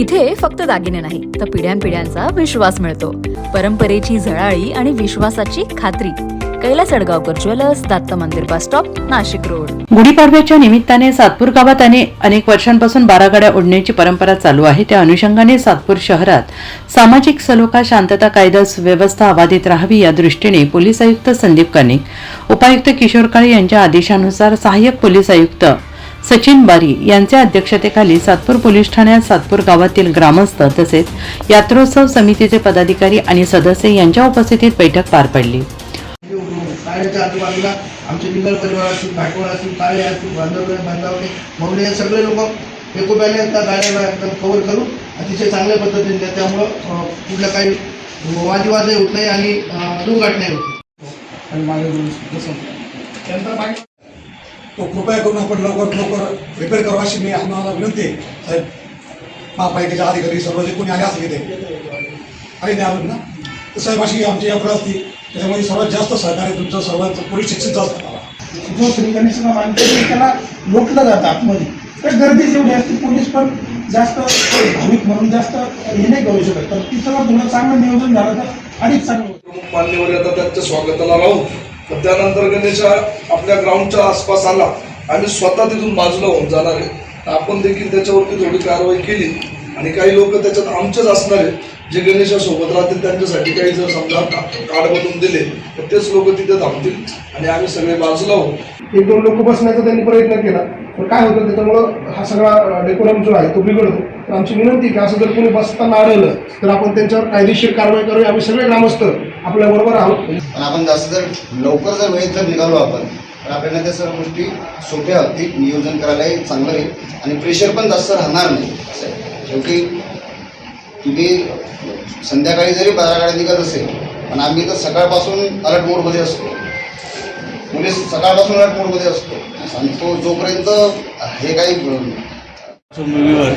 इथे फक्त दागिने नाही तर पिढ्यानपिढ्यांचा विश्वास मिळतो. परंपरेची झळाळी आणि विश्वासाची खात्री. कैलास अडगावकर ज्वेलर्स, दत्त मंदिर बस स्टॉप, नाशिक रोड. गुढीपाडव्याच्या निमित्ताने सातपूर गावात अनेक वर्षांपासून 12 गाड्या उडण्याची परंपरा चालू आहे. त्या अनुषंगाने सातपूर शहरात सामाजिक सलोखा, शांतता, कायदा व्यवस्था अबाधित राहावी या दृष्टीने पोलीस आयुक्त संदीप कर्णिक, उपायुक्त किशोर काळे यांच्या आदेशानुसार सहाय्यक पोलीस आयुक्त सचिन बारी यांच्या अध्यक्षतेखाली सातपूर पोलीस ठाण्यात सातपूर गावातील ग्रामस्थ तसेच यात्रोत्सव समितीचे पदाधिकारी आणि सदस्य यांच्या उपस्थितीत बैठक पार पडली. गाड्याच्या आजूबाजूला आमचे निगल परिवार असतील, भाटवळ असतील, काळे असतील, बांधवले मौले हे सगळे लोक एकोप्याने त्या गाड्याला एकदम कव्हर करून अतिशय चांगल्या पद्धतीने त्यामुळं कुठलं काही वादविवादही होत नाही आणि दुर्घटना नाही होत. तो कृपया करून आपण लवकर रिपेअर करावा अशी मी आम्हाला विनंती आहे. साहेब, महापालिकेच्या अधिकारी सर्व जे कोणी आले असेल इथे काही नाही आलं ना, तर साहेब अशी आमची यात्रा असती, त्याच्यामध्ये सर्वात जास्त सहकार्य तुमचं सर्वांचं पोलीस स्टेशनचं असतं. जो श्री गणेशला मानतो त्याला लोटलं जातं आतमध्ये, तर गर्दी जेवढी असते पोलीस पण जास्त भाविक म्हणून जास्त हे नाही करू शकत. तर तिथं थोडं चांगलं नियोजन झालं तर अधिक चांगलं होतं. मान्यवर येतात, त्यांच्या स्वागताला राहू. तर त्यानंतर गणेश आपल्या ग्राउंडच्या आसपास आला, आम्ही स्वतः तिथून बाजूला होऊन जाणार आहे. आपण देखील त्याच्यावरती थोडी कारवाई केली आणि काही लोक त्याच्यात आमचेच असणार आहे जे गणेशासोबत राहतील, त्यांच्यासाठी काही जर समजा कार्ड बनवून दिले तर तेच लोक तिथे थांबतील आणि आम्ही सगळे बाजूला होऊ. 1-2 लोक बसण्याचा त्यांनी प्रयत्न केला, पण काय होतं त्याच्यामुळं हा सगळा डेकोरम जो आहे तो बिघडतो. तर आमची विनंती की असं जर कोणी बसताना आढळलं तर आपण त्यांच्यावर कायदेशीर कारवाई करूया. आम्ही सगळे ग्रामस्थ आपल्याबरोबर आहोत. पण आपण जास्त जर लवकर जर वेळेत जर निघालो आपण तर आपल्याला त्या सर्व गोष्टी सोप्या होतील, नियोजन करायलाही चांगलं राहील आणि प्रेशर पण जास्त राहणार नाही. शेवटी तुम्ही संध्याकाळी जरी 12 गाड्या निघत असेल पण आम्ही तर सकाळपासून अलर्ट मोडमध्ये असतो, पोलीस सकाळपासून अलर्ट मोडमध्ये असतो आणि तो जोपर्यंत हे काही भूमीवर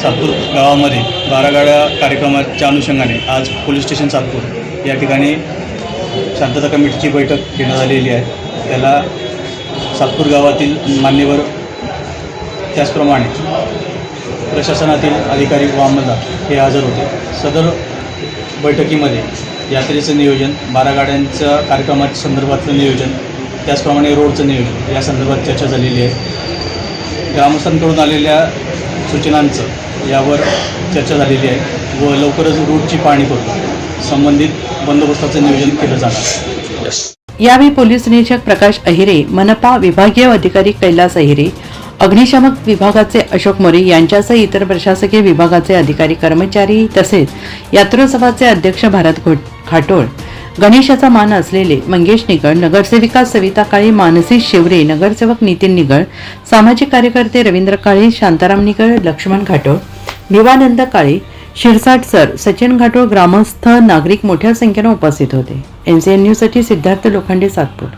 सातपूर गावामध्ये 12 गाड्या कार्यक्रमाच्या अनुषंगाने आज पोलीस स्टेशन सातपूर या ठिकाणी शांतता कमिटीची बैठक घेण्यात आलेली आहे. त्याला सातपूर गावातील मान्यवर त्याचप्रमाणे प्रशासनातील अधिकारी व अंमलदार हे हजर होते. सदर बैठकीमध्ये यात्रेचं नियोजन, 12 गाड्यांच्या कार्यक्रमाच्या संदर्भातलं नियोजन, त्याचप्रमाणे रोडचं नियोजन या संदर्भात चर्चा झालेली आहे. ग्रामस्थांकडून आलेल्या सूचनांचं यावर चर्चा झालेली आहे व लवकरच रूटची पाहणी करून संबंधित बंदोबस्ताचं नियोजन केलं जाणार. यावेळी पोलीस निरीक्षक प्रकाश अहिरे, मनपा विभागीय अधिकारी कैलास अहिरे, अग्निशामक विभागाचे अशोक मोरे यांच्यासह इतर प्रशासकीय विभागाचे अधिकारी कर्मचारी तसेच यात्रोत्सवाचे अध्यक्ष भारत खाटोळ, गणेशाचा मान असलेले मंगेश निगळ, नगरसेविका सविता काळे, मानसी शिवरे, नगरसेवक नितीन निगळ, सामाजिक कार्यकर्ते रवींद्र काळे, शांताराम निगळ, लक्ष्मण घाटोळ, भिवानंद काळे, शिरसाट सर, सचिन घाटोळ, ग्रामस्थ नागरिक मोठ्या संख्येने उपस्थित होते. NCN न्यूजसाठी सिद्धार्थ लोखंडे, सातपूर.